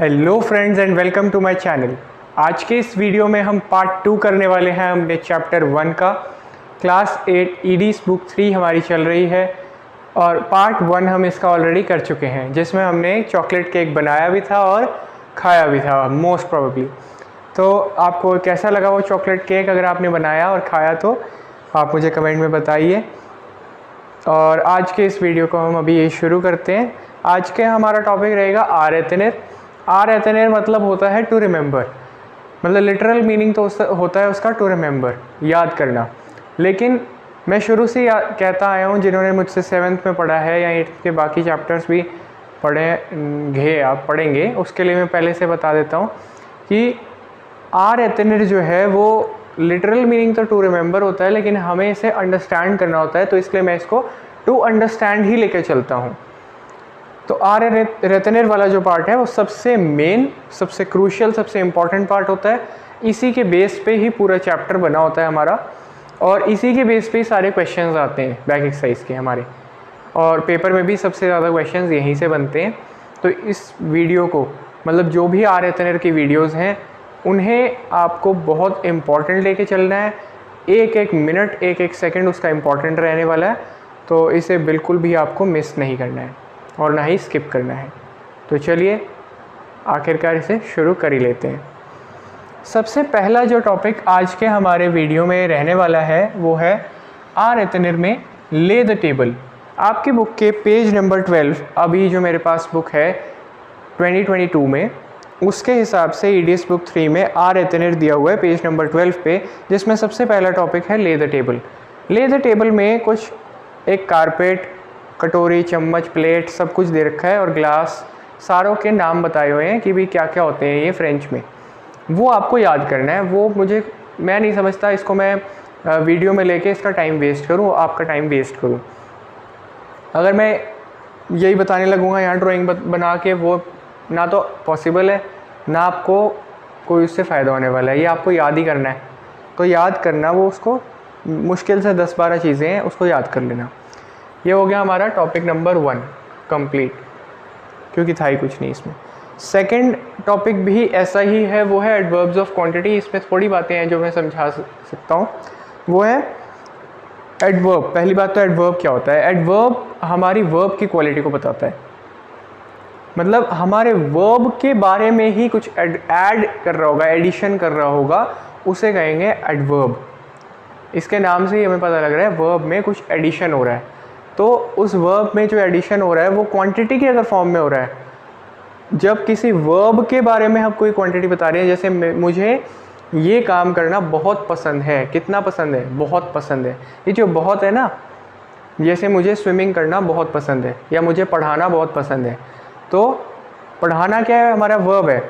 Hello friends and welcome to my channel. आज के इस वीडियो में हम पार्ट 2 करने वाले हैं हमने चैप्टर 1 का। क्लास 8 ईडीज बुक 3 हमारी चल रही है और पार्ट 1 हम इसका ऑलरेडी कर चुके हैं, जिसमें हमने चॉकलेट केक बनाया भी था और खाया भी था मोस्ट प्रोबेबली। तो आपको कैसा लगा वो चॉकलेट केक? अगर आपने बनाया और खाया तो आप मुझे कमेंट में बताइए। और आज के इस वीडियो को हम अभी ये शुरू करते हैं। आज के हमारा टॉपिक रहेगा आर एथेनेर। आर एथेनेर मतलब होता है टू रिमेंबर, मतलब लिटरल मीनिंग तो होता है उसका टू रिमेंबर, याद करना। लेकिन मैं शुरू से कहता आया हूँ, जिन्होंने मुझसे 7th में पढ़ा है या 8th के बाकी चैप्टर्स भी पढ़ेंगे, आप पढ़ेंगे, उसके लिए मैं पहले से बता देता हूँ कि आर एथेनेर जो है वो लिटरल मीनिंग तो टू रिमेंबर होता है, लेकिन हमें इसे अंडरस्टैंड करना होता है, तो इसलिए मैं इसको टू अंडरस्टैंड ही लेके चलता हूँ। तो आर एथेनेर वाला जो पार्ट है वो सबसे मेन, सबसे क्रूशियल, सबसे इम्पॉर्टेंट पार्ट होता है। इसी के बेस पे ही पूरा चैप्टर बना होता है हमारा, और इसी के बेस पे ही सारे क्वेश्चंस आते हैं बैक एक्सरसाइज के हमारे, और पेपर में भी सबसे ज़्यादा क्वेश्चंस यहीं से बनते हैं। तो इस वीडियो को, मतलब जो भी आर एथेनेर की वीडियोज़ हैं, उन्हें आपको बहुत इम्पॉर्टेंट लेके चलना है। एक एक मिनट, एक एक सेकंड उसका इम्पॉर्टेंट रहने वाला है, तो इसे बिल्कुल भी आपको मिस नहीं करना है और ना ही स्किप करना है। तो चलिए आखिरकार इसे शुरू कर ही लेते हैं। सबसे पहला जो टॉपिक आज के हमारे वीडियो में रहने वाला है वो है आर एथेनेर में ले द टेबल। आपकी बुक के पेज नंबर 12, अभी जो मेरे पास बुक है 2022 में, उसके हिसाब से ईडीएस बुक 3 में आर एथेनेर दिया हुआ है पेज नंबर 12 पे, जिसमें सबसे पहला टॉपिक है ले द टेबल। ले द टेबल में कुछ एक कारपेट, कटोरी, चम्मच, प्लेट सब कुछ दे रखा है, और ग्लास, सारों के नाम बताए हुए हैं कि भाई क्या क्या होते हैं ये फ्रेंच में। वो आपको याद करना है। वो मैं नहीं समझता इसको मैं वीडियो में लेके इसका टाइम वेस्ट करूँ, आपका टाइम वेस्ट करूँ। अगर मैं यही बताने लगूँगा यहाँ ड्राइंग बना के, वो ना तो पॉसिबल है, ना आपको कोई उससे फ़ायदा होने वाला है। ये आपको याद ही करना है, तो याद करना, वो उसको मुश्किल से 10-12 चीज़ें हैं, उसको याद कर लेना। ये हो गया हमारा टॉपिक नंबर 1 कंप्लीट, क्योंकि था ही कुछ नहीं इसमें। सेकंड टॉपिक भी ऐसा ही है, वो है एडवर्ब्स ऑफ क्वांटिटी। इसमें थोड़ी बातें हैं जो मैं समझा सकता हूँ। वो है एडवर्ब। पहली बात तो एडवर्ब क्या होता है? एडवर्ब हमारी वर्ब की क्वालिटी को बताता है, मतलब हमारे वर्ब के बारे में ही कुछ ऐड कर रहा होगा, एडिशन कर रहा होगा, उसे कहेंगे एडवर्ब। इसके नाम से ही हमें पता लग रहा है वर्ब में कुछ एडिशन हो रहा है। तो उस वर्ब में जो एडिशन हो रहा है वो क्वांटिटी के अगर फॉर्म में हो रहा है। जब किसी वर्ब के बारे में हम कोई क्वांटिटी बता रहे हैं, जैसे मुझे ये काम करना बहुत पसंद है। कितना पसंद है? बहुत पसंद है। ये जो बहुत है ना, जैसे मुझे स्विमिंग करना बहुत पसंद है, या मुझे पढ़ाना बहुत पसंद है। तो पढ़ाना क्या है? हमारा वर्ब है।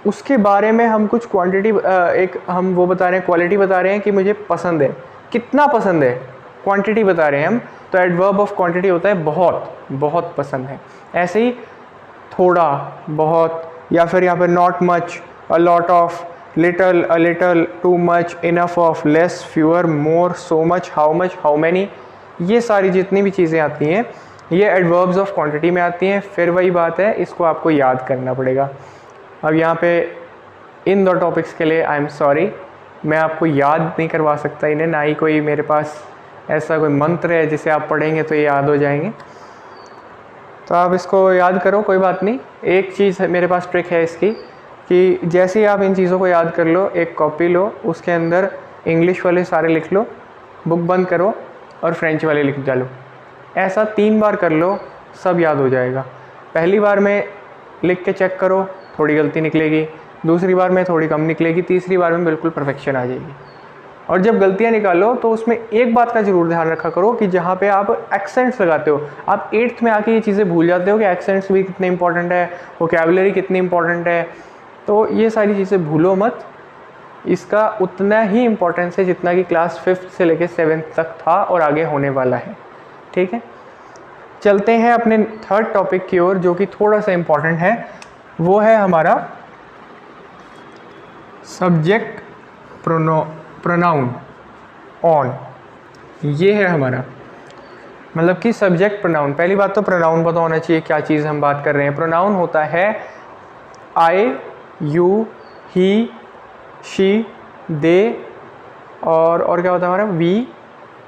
उसके बारे में हम कुछ क्वांटिटी, एक हम वो बता रहे हैं, क्वालिटी बता रहे हैं कि मुझे पसंद है। कितना पसंद है? क्वांटिटी बता रहे हैं हम, तो एडवर्ब ऑफ क्वांटिटी होता है बहुत, बहुत पसंद है। ऐसे ही थोड़ा, बहुत, या फिर यहाँ पर not much, a lot of, little, a little, too much, enough of, less, fewer, more, so much, how many, ये सारी जितनी भी चीज़ें आती हैं ये एडवर्ब्स ऑफ क्वांटिटी में आती हैं। फिर वही बात है, इसको आपको याद करना पड़ेगा। अब यहाँ पे इन दो टॉपिक्स के लिए आई एम सॉरी, मैं आपको याद नहीं करवा सकता इन्हें, ना ही कोई मेरे पास ऐसा कोई मंत्र है जिसे आप पढ़ेंगे तो ये याद हो जाएंगे। तो आप इसको याद करो, कोई बात नहीं। एक चीज़ मेरे पास ट्रिक है इसकी, कि जैसे ही आप इन चीज़ों को याद कर लो, एक कॉपी लो, उसके अंदर इंग्लिश वाले सारे लिख लो, बुक बंद करो और फ्रेंच वाले लिख डालो। ऐसा 3 बार कर लो, सब याद हो जाएगा। पहली बार में लिख के चेक करो, थोड़ी गलती निकलेगी, दूसरी बार में थोड़ी कम निकलेगी, तीसरी बार में बिल्कुल परफेक्शन आ जाएगी। और जब गलतियां निकालो तो उसमें एक बात का ज़रूर ध्यान रखा करो कि जहाँ पे आप एक्सेंट्स लगाते हो, आप 8th में आके ये चीज़ें भूल जाते हो कि एक्सेंट्स भी कितने इंपॉर्टेंट है, वोकैबुलरी कितनी इंपॉर्टेंट है। तो ये सारी चीज़ें भूलो मत। इसका उतना ही इम्पोर्टेंस है जितना कि क्लास 5th से लेकर 7th तक था और आगे होने वाला है। ठीक है, चलते हैं अपने थर्ड टॉपिक की ओर, जो कि थोड़ा सा इम्पॉर्टेंट है। वो है हमारा सब्जेक्ट प्रोनाउन ऑन। ये है हमारा, मतलब कि सब्जेक्ट प्रोनाउन। पहली बात तो प्रोनाउन पता होना चाहिए क्या चीज़ हम बात कर रहे हैं। प्रोनाउन होता है आई, यू, ही, शी, दे, और क्या होता है हमारा वी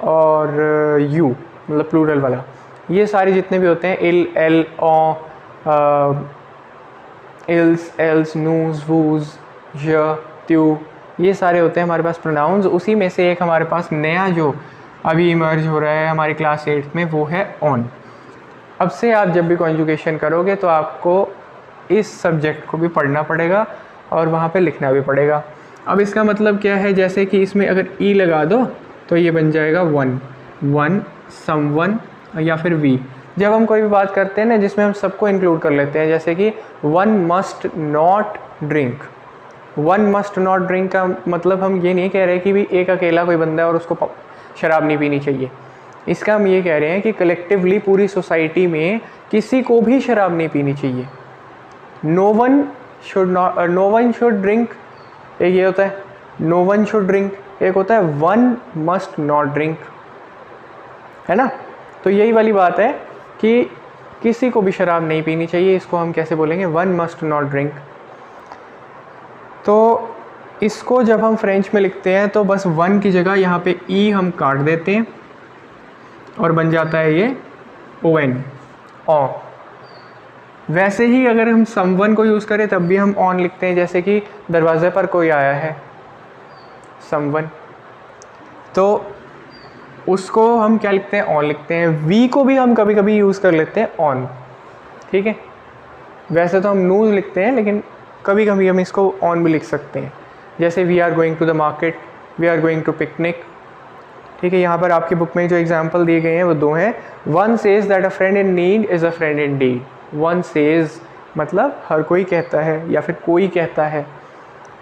और यू, मतलब प्लूरल वाला। ये सारे जितने भी होते हैं इल, एल, ओ, इल्स, एल्स, नूज, वूज, य, त्यू, ये सारे होते हैं हमारे पास प्रोनाउंस। उसी में से एक हमारे पास नया जो अभी इमर्ज हो रहा है हमारी क्लास 8 में, वो है ऑन। अब से आप जब भी कॉन्जुगेशन करोगे तो आपको इस सब्जेक्ट को भी पढ़ना पड़ेगा और वहाँ पे लिखना भी पड़ेगा। अब इसका मतलब क्या है, जैसे कि इसमें अगर ई लगा दो तो ये बन जाएगा वन, वन, समवन या फिर वी। जब हम कोई भी बात करते हैं ना जिसमें हम सबको इंक्लूड कर लेते हैं, जैसे कि one must not drink. One must not drink का मतलब हम ये नहीं कह रहे कि भी एक अकेला कोई बंदा है और उसको शराब नहीं पीनी चाहिए। इसका हम ये कह रहे हैं कि कलेक्टिवली पूरी सोसाइटी में किसी को भी शराब नहीं पीनी चाहिए। नो वन शुड ड्रिंक, एक ये होता है नो वन शुड ड्रिंक, एक होता है वन मस्ट नॉट ड्रिंक, है ना। तो यही वाली बात है कि किसी को भी शराब नहीं पीनी चाहिए, इसको हम कैसे बोलेंगे, वन मस्ट नॉट ड्रिंक। तो इसको जब हम फ्रेंच में लिखते हैं तो बस वन की जगह यहाँ पे ई हम काट देते हैं और बन जाता है ये ओ एन, ओ। वैसे ही अगर हम समवन को यूज़ करें तब भी हम ऑन लिखते हैं, जैसे कि दरवाजे पर कोई आया है, समवन, तो उसको हम क्या लिखते हैं, ऑन लिखते हैं। वी को भी हम कभी कभी यूज़ कर लेते हैं ऑन, ठीक है। वैसे तो हम नूज लिखते हैं लेकिन कभी कभी हम इसको ऑन भी लिख सकते हैं, जैसे we are going to the market, we are going to picnic, ठीक है। यहाँ पर आपकी बुक में जो एग्जाम्पल दिए गए हैं वो दो हैं। One says that a friend in need is a friend in deed. One says मतलब हर कोई कहता है या फिर कोई कहता है,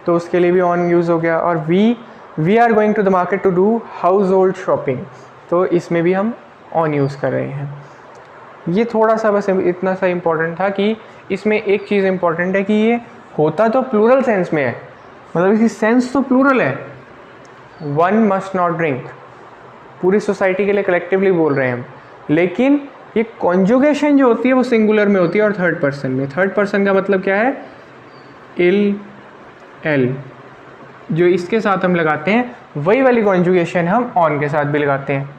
तो उसके लिए भी ऑन यूज़ हो गया। और we are going to the market to do household shopping, तो इसमें भी हम ऑन यूज़ कर रहे हैं। ये थोड़ा सा बस इतना सा इम्पोर्टेंट था कि इसमें एक चीज़ इम्पॉर्टेंट है कि ये होता तो प्लूरल सेंस में है, मतलब इसकी सेंस तो प्लूरल है। वन मस्ट नॉट ड्रिंक पूरी सोसाइटी के लिए कलेक्टिवली बोल रहे हैं हम, लेकिन ये कॉन्जुगेशन जो होती है वो सिंगुलर में होती है और थर्ड पर्सन में। थर्ड पर्सन का मतलब क्या है, इल, एल, जो इसके साथ हम लगाते हैं वही वाली कॉन्जुगेशन हम ऑन के साथ भी लगाते हैं,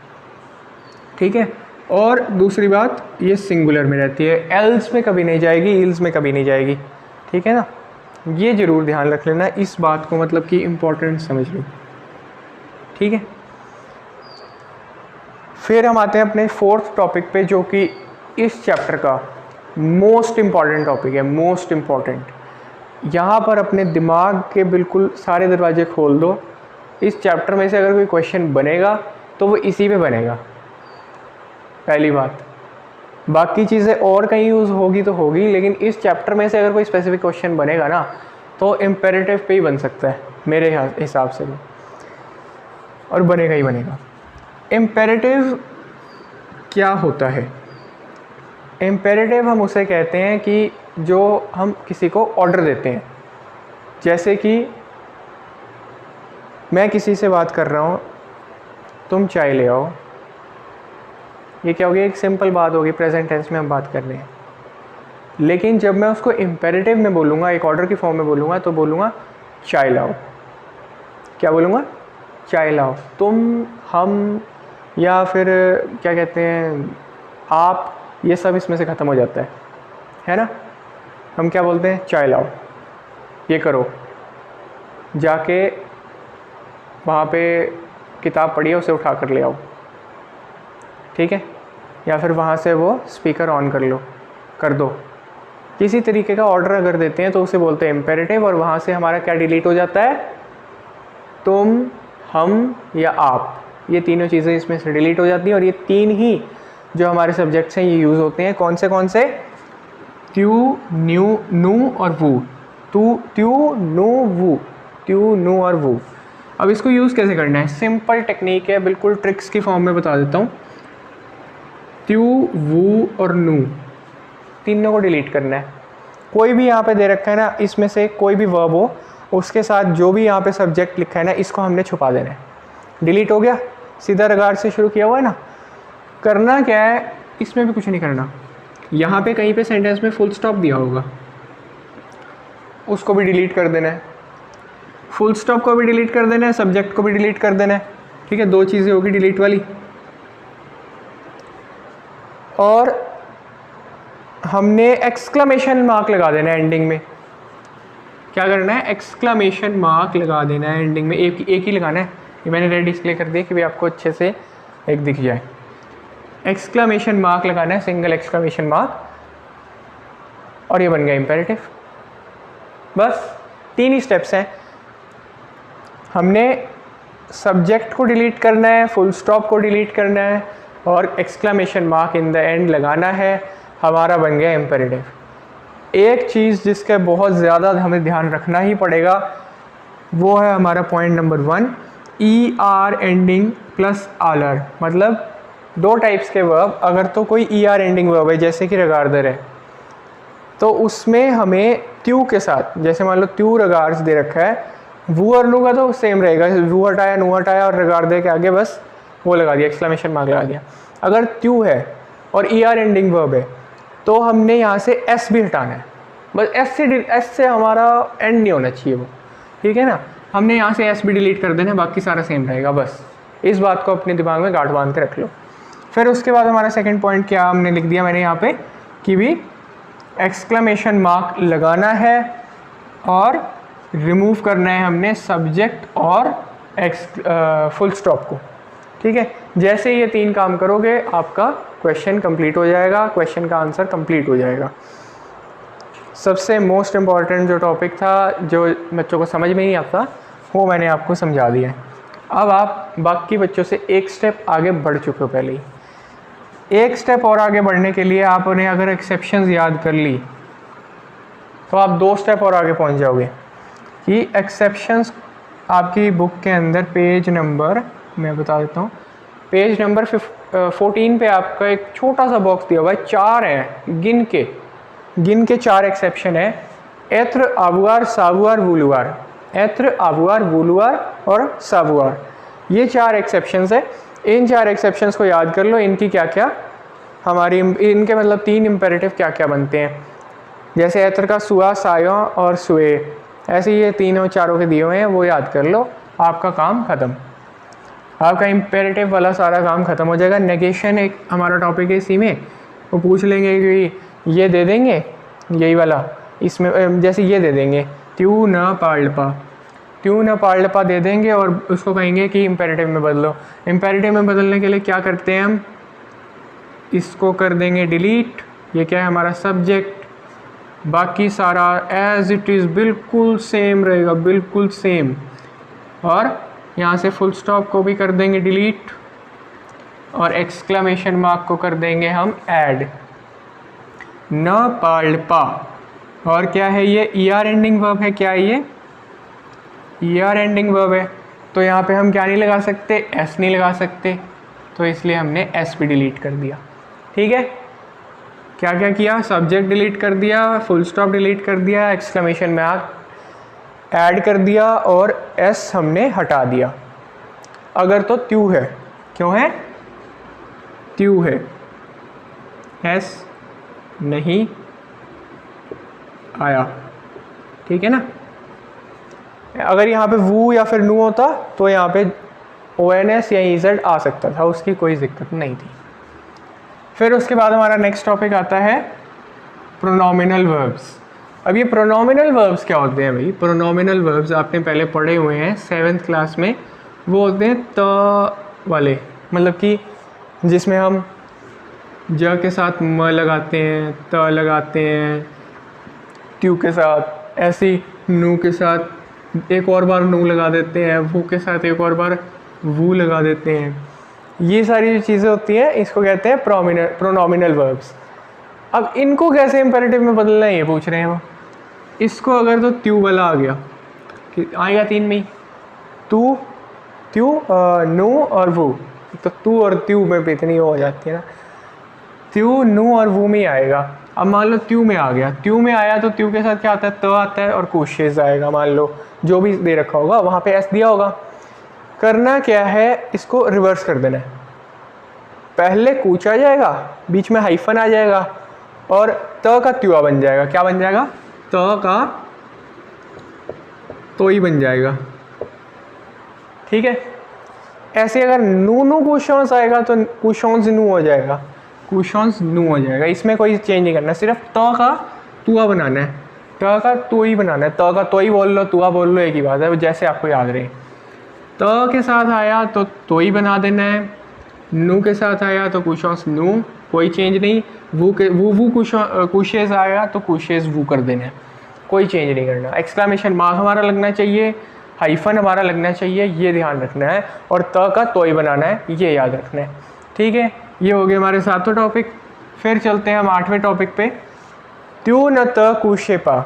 ठीक है। और दूसरी बात, ये सिंगुलर में रहती है, एल्स में कभी नहीं जाएगी, इल्स में कभी नहीं जाएगी, ठीक है ना। ये ज़रूर ध्यान रख लेना इस बात को, मतलब कि इम्पोर्टेंट समझ लो, ठीक है। फिर हम आते हैं अपने फोर्थ टॉपिक पे, जो कि इस चैप्टर का मोस्ट इम्पॉर्टेंट टॉपिक है, मोस्ट इम्पॉर्टेंट। यहाँ पर अपने दिमाग के बिल्कुल सारे दरवाजे खोल दो। इस चैप्टर में से अगर कोई क्वेश्चन बनेगा तो वो इसी में बनेगा, पहली बात। बाकी चीज़ें और कहीं यूज़ होगी तो होगी, लेकिन इस चैप्टर में से अगर कोई स्पेसिफिक क्वेश्चन बनेगा ना तो इम्पेरेटिव पे ही बन सकता है मेरे हिसाब से भी, और बनेगा ही बनेगा। इम्पेरेटिव क्या होता है? इम्पेरेटिव हम उसे कहते हैं कि जो हम किसी को ऑर्डर देते हैं, जैसे कि मैं किसी से बात कर रहा हूँ, तुम चाय ले आओ। ये क्या होगी, एक सिंपल बात होगी, प्रेजेंट टेंस में हम बात कर रहे हैं। लेकिन जब मैं उसको इम्पेरेटिव में बोलूँगा, एक ऑर्डर की फॉर्म में बोलूँगा, तो बोलूँगा चाय लाओ। क्या बोलूँगा? चाय लाओ। तुम, हम, या फिर क्या कहते हैं आप, ये सब इसमें से ख़त्म हो जाता है ना। हम क्या बोलते हैं? चाय लाओ, ये करो, जाके वहाँ पे किताब पढ़िए, उसे उठा कर ले आओ, ठीक है। या फिर वहाँ से वो स्पीकर ऑन कर दो। किसी तरीके का ऑर्डर अगर देते हैं तो उसे बोलते हैं इम्पेरेटिव, और वहाँ से हमारा क्या डिलीट हो जाता है? तुम, हम या आप, ये तीनों चीज़ें इसमें से डिलीट हो जाती हैं। और ये तीन ही जो हमारे सब्जेक्ट्स हैं ये यूज़ होते हैं। कौन से? त्यू, न्यू, नू और वू। त्यू, नु, वू, त्यू, नू और वू। अब इसको यूज़ कैसे करना है? सिंपल टेक्निक है, बिल्कुल ट्रिक्स की फॉर्म में बता देता हूँ। त्यू, वू और नू, तीनों को डिलीट करना है। कोई भी यहाँ पे दे रखा है ना, इसमें से कोई भी वर्ब हो, उसके साथ जो भी यहाँ पे सब्जेक्ट लिखा है ना, इसको हमने छुपा देना है। डिलीट हो गया, सीधा रगाड़ से शुरू किया हुआ है ना। करना क्या है, इसमें भी कुछ नहीं करना। यहाँ पे कहीं पे सेंटेंस में फुल स्टॉप दिया होगा, उसको भी डिलीट कर देना है, फुल स्टॉप को भी डिलीट कर देना है, सब्जेक्ट को भी डिलीट कर देना है। ठीक है, 2 चीज़ें होगी डिलीट वाली। और हमने एक्सक्लेमेशन मार्क लगा देना है एंडिंग में। क्या करना है, एक्सक्लेमेशन मार्क लगा देना है एंडिंग में, एक ही लगाना है। ये मैंने रेड डिस्प्ले कर दिया कि भाई आपको अच्छे से एक दिख जाए। एक्सक्लेमेशन मार्क लगाना है, सिंगल एक्सक्लेमेशन मार्क, और ये बन गया इम्पेरेटिव। बस 3 ही स्टेप्स हैं। हमने सब्जेक्ट को डिलीट करना है, फुल स्टॉप को डिलीट करना है, और exclamation mark in the end लगाना है। हमारा बन गया इम्पेरेटिव। एक चीज़ जिसका बहुत ज़्यादा हमें ध्यान रखना ही पड़ेगा वो है हमारा point number 1, ER ending plus आलर। मतलब 2 टाइप्स के वर्ब, अगर तो कोई ER एंडिंग वर्ब है जैसे कि रगार्दर है, तो उसमें हमें त्यू के साथ, जैसे मान लो त्यू रगार्स दे रखा है, वू और नू का तो सेम रहेगा, वू हटाया नू हटाया और रगार्दर के आगे बस वो लगा दिया, एक्सक्लेमेशन मार्क लगा दिया। अगर त्यू है और ER एंडिंग वर्ब है तो हमने यहाँ से S भी हटाना है। बस S से हमारा एंड नहीं होना चाहिए वो, ठीक है ना। हमने यहाँ से S भी डिलीट कर देना है, बाकी सारा सेम रहेगा। बस इस बात को अपने दिमाग में गांठ बांध के रख लो। फिर उसके बाद हमारा सेकंड पॉइंट क्या हमने लिख दिया मैंने यहाँ पे कि भी एक्सक्लेमेशन मार्क लगाना है और रिमूव करना है हमने सब्जेक्ट और फुल स्टॉप को। ठीक है, जैसे ये 3 काम करोगे आपका क्वेश्चन कंप्लीट हो जाएगा, क्वेश्चन का आंसर कंप्लीट हो जाएगा। सबसे मोस्ट इम्पॉर्टेंट जो टॉपिक था, जो बच्चों को समझ में नहीं आता, वो मैंने आपको समझा दिया है। अब आप बाकी बच्चों से एक स्टेप आगे बढ़ चुके हो पहले ही। एक स्टेप और आगे बढ़ने के लिए आपने अगर एक्सेप्शंस याद कर ली तो आप 2 स्टेप और आगे पहुंच जाओगे। कि एक्सेप्शंस आपकी बुक के अंदर पेज नंबर, मैं बता देता हूँ, पेज नंबर 14 पे आपका एक छोटा सा बॉक्स दिया हुआ है, 4 हैं, गिन के 4 एक्सेप्शन है। एत्र, आबुआर, साबुआर, वुलुआर। एत्र, आबुआर, वुलुआर और साबुआर, ये 4 एक्सेप्शंस है। इन 4 एक्सेप्शंस को याद कर लो, इनकी क्या क्या हमारी, इनके मतलब 3 इम्पेरेटिव क्या क्या बनते हैं। जैसे एत्र का सुआ, सायों और सुए, ऐसे ये 3 4 के दिए हुए हैं, वो याद कर लो, आपका काम ख़त्म। आपका इम्पेरेटिव वाला सारा काम ख़त्म हो जाएगा। नेगेशन एक हमारा टॉपिक है, इसी में वो पूछ लेंगे कि ये दे देंगे, यही वाला, इसमें जैसे ये दे देंगे त्यू न पाल्डपा, त्यू न पाल्डपा दे देंगे और उसको कहेंगे कि इम्पेरेटिव में बदलो। इम्पेरेटिव में बदलने के लिए क्या करते हैं हम, इसको कर देंगे डिलीट। ये क्या है हमारा सब्जेक्ट, बाकी सारा एज इट इज़ बिल्कुल सेम रहेगा, बिल्कुल सेम। और यहाँ से फुल स्टॉप को भी कर देंगे डिलीट और एक्सक्लेमेशन मार्क को कर देंगे हम ऐड। न पाल्डपा, और क्या है ये, ER एंडिंग वर्ब है। क्या है ये, ER एंडिंग वर्ब है, तो यहाँ पे हम क्या नहीं लगा सकते, S नहीं लगा सकते, तो इसलिए हमने S भी डिलीट कर दिया। ठीक है, क्या क्या किया, सब्जेक्ट डिलीट कर दिया, फुल स्टॉप डिलीट कर दिया, एक्सक्लेमेशन मार्क ऐड कर दिया और S हमने हटा दिया। अगर तो त्यू है, क्यों है, त्यू है, S नहीं आया। ठीक है ना। अगर यहाँ पे वू या फिर नू होता तो यहाँ पे ONS या EZ आ सकता था, उसकी कोई दिक्कत नहीं थी। फिर उसके बाद हमारा नेक्स्ट टॉपिक आता है प्रोनोमिनल वर्ब्स। अब ये प्रोनोमिनल वर्ब्स क्या होते हैं भाई, प्रोनोमिनल वर्ब्स आपने पहले पढ़े हुए हैं 7th क्लास में। वो होते हैं त वाले, मतलब कि जिसमें हम ज के साथ म लगाते हैं, त लगाते हैं, त्यू के साथ ऐसी, नू के साथ एक और बार नू लगा देते हैं, वू के साथ एक और बार वू लगा देते हैं। ये सारी जो चीज़ें होती हैं इसको कहते हैं प्रोनोमिनल वर्ब्स। अब इनको कैसे इम्पेरेटिव में बदलना है ये पूछ रहे हैं वो। इसको अगर तो त्यू वाला आ गया, कि आएगा 3 में, तू, त्यू, नू और वू, तो तू और त्यू में भी इतनी हो जाती है ना, त्यू, नू और वू में ही आएगा। अब मान लो त्यू में आ गया, त्यू में आया तो त्यू के साथ क्या आता है, त आता है और कोशेज आएगा। मान लो जो भी दे रखा होगा वहाँ पे एस दिया होगा। करना क्या है, इसको रिवर्स कर देना है। पहले कूच आ जाएगा, बीच में हाइफन आ जाएगा और त का त्युआ बन जाएगा। क्या बन जाएगा, त का तो ही बन जाएगा, ठीक है। ऐसे अगर नू कुशॉन्स आएगा तो कुशॉन्स नू हो जाएगा, कुशॉन्स नू हो जाएगा। इसमें कोई चेंज नहीं करना, सिर्फ त का तुआ बनाना है, त का तो ही बनाना है। त का तो ही बोल लो, तुआ बोल लो, एक ही बात है, जैसे आपको याद रहे। त के साथ आया तो ही बना देना है, नू के साथ आया तो कुशॉन्स नू, कोई चेंज नहीं। वू कुशेज आया तो कुशेज वू कर देना है, कोई चेंज नहीं करना। एक्सक्लामेशन मार्क हमारा लगना चाहिए, हाइफन हमारा लगना चाहिए, ये ध्यान रखना है। और त का तो ही बनाना है, ये याद रखना है, ठीक है। ये हो गए हमारे 7वां टॉपिक। फिर चलते हैं हम 8वें टॉपिक पे। त्यू न त कुशेपा,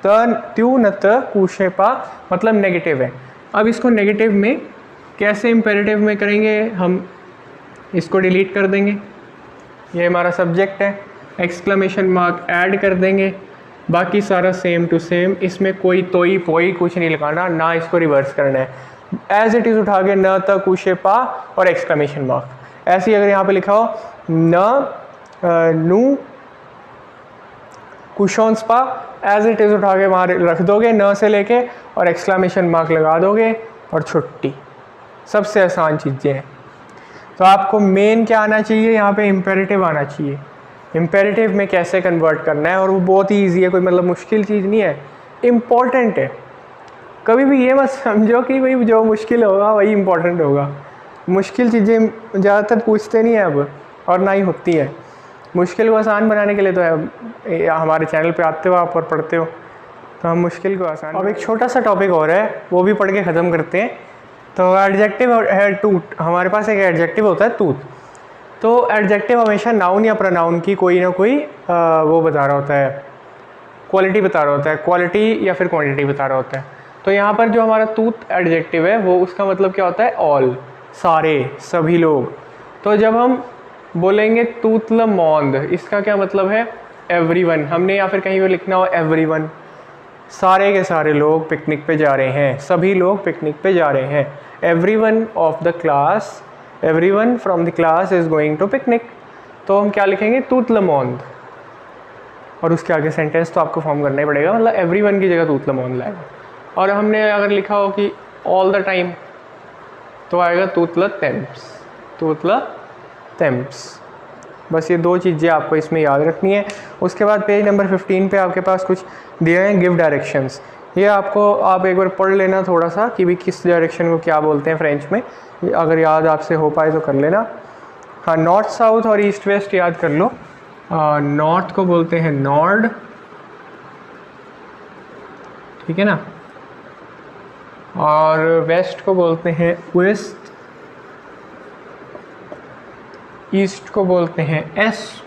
त्यू न त कुशेपा मतलब नेगेटिव है। अब इसको नेगेटिव में कैसे इम्पेरेटिव में करेंगे, हम इसको डिलीट कर देंगे, ये हमारा सब्जेक्ट है, एक्सक्लेमेशन मार्क ऐड कर देंगे, बाकी सारा सेम टू सेम। इसमें कोई तोई पोई कुछ नहीं लगाना, ना इसको रिवर्स करना है। एज इट इज़ उठा के न त कुशेपा और एक्सक्लेमेशन मार्क। ऐसे ही अगर यहाँ पे लिखा हो न नू कुशॉन्स पा, एज इट इज़ उठा के वहाँ रख दोगे न से लेके और एक्सक्लेमेशन मार्क लगा दोगे और छुट्टी। सबसे आसान चीज़ें हैं। तो आपको मेन क्या आना चाहिए, यहाँ पे इम्पेरेटिव आना चाहिए। इम्पेरेटिव में कैसे कन्वर्ट करना है, और वो बहुत ही ईजी है, कोई मतलब मुश्किल चीज़ नहीं है, इम्पॉर्टेंट है। कभी भी ये मत समझो कि भाई जो मुश्किल होगा वही इम्पॉर्टेंट होगा। मुश्किल चीज़ें ज़्यादातर पूछते नहीं हैं अब, और ना ही होती है। मुश्किल को आसान बनाने के लिए तो है, हमारे चैनल पे आते हो आप और पढ़ते हो, तो हम मुश्किल को आसान। अब एक छोटा सा टॉपिक और है, वो भी पढ़ के ख़त्म करते हैं। तो एडजेक्टिव है टूथ, हमारे पास एक एडजेक्टिव होता है टूथ। तो एडजेक्टिव हमेशा नाउन या प्रोनाउन की कोई ना कोई वो बता रहा होता है, क्वालिटी बता रहा होता है, क्वालिटी या फिर क्वांटिटी बता रहा होता है। तो यहाँ पर जो हमारा टूथ एडजेक्टिव है वो उसका मतलब क्या होता है, ऑल, सारे, सभी लोग। तो जब हम बोलेंगे तूतलमौंद, इसका क्या मतलब है, एवरीवन। हमने या फिर कहीं पर लिखना हो एवरीवन, सारे के सारे लोग पिकनिक पे जा रहे हैं, सभी लोग पिकनिक पे जा रहे हैं। Everyone of the class, everyone from the class is going to picnic. तो हम क्या लिखेंगे, तूतलमौंद, और उसके आगे सेंटेंस तो आपको फॉर्म करना ही पड़ेगा, मतलब एवरीवन की जगह तूतलमौंद लाएगा। और हमने अगर लिखा हो कि ऑल द टाइम, तो आएगा तूतलतेम्स, तूतलतेम्स। बस ये दो चीज़ें आपको इसमें याद रखनी है। उसके बाद पेज नंबर 15 पे आपके पास कुछ दिए हैं गिव डायरेक्शंस। ये आपको आप एक बार पढ़ लेना थोड़ा सा कि भी किस डायरेक्शन को क्या बोलते हैं फ्रेंच में, अगर याद आपसे हो पाए तो कर लेना। हाँ, नॉर्थ साउथ और ईस्ट वेस्ट याद कर लो। नॉर्थ को बोलते हैं नॉर्ड, ठीक है ना, और वेस्ट को बोलते हैं वेस्ट, ईस्ट को बोलते हैं ईस्ट,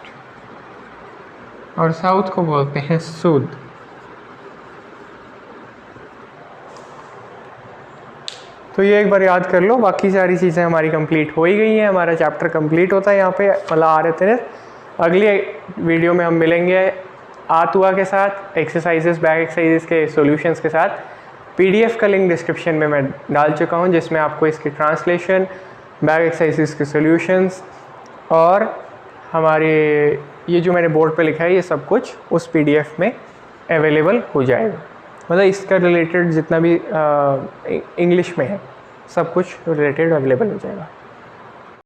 और साउथ को बोलते हैं सूद। तो ये एक बार याद कर लो, बाकी सारी चीज़ें हमारी कंप्लीट हो ही गई हैं। हमारा चैप्टर कंप्लीट होता है यहाँ पे, मतलब आ रहे थे। अगली वीडियो में हम मिलेंगे आतुआ के साथ, एक्सरसाइजेस, बैक एक्सरसाइजेस के सॉल्यूशंस के साथ। पीडीएफ का लिंक डिस्क्रिप्शन में मैं डाल चुका हूँ, जिसमें आपको इसकी ट्रांसलेशन, बैक एक्सरसाइजेस के सॉल्यूशंस और हमारे ये जो मैंने बोर्ड पे लिखा है ये सब कुछ उस पीडीएफ में अवेलेबल हो जाएगा। मतलब इसका रिलेटेड जितना भी इंग्लिश में है सब कुछ रिलेटेड अवेलेबल हो जाएगा।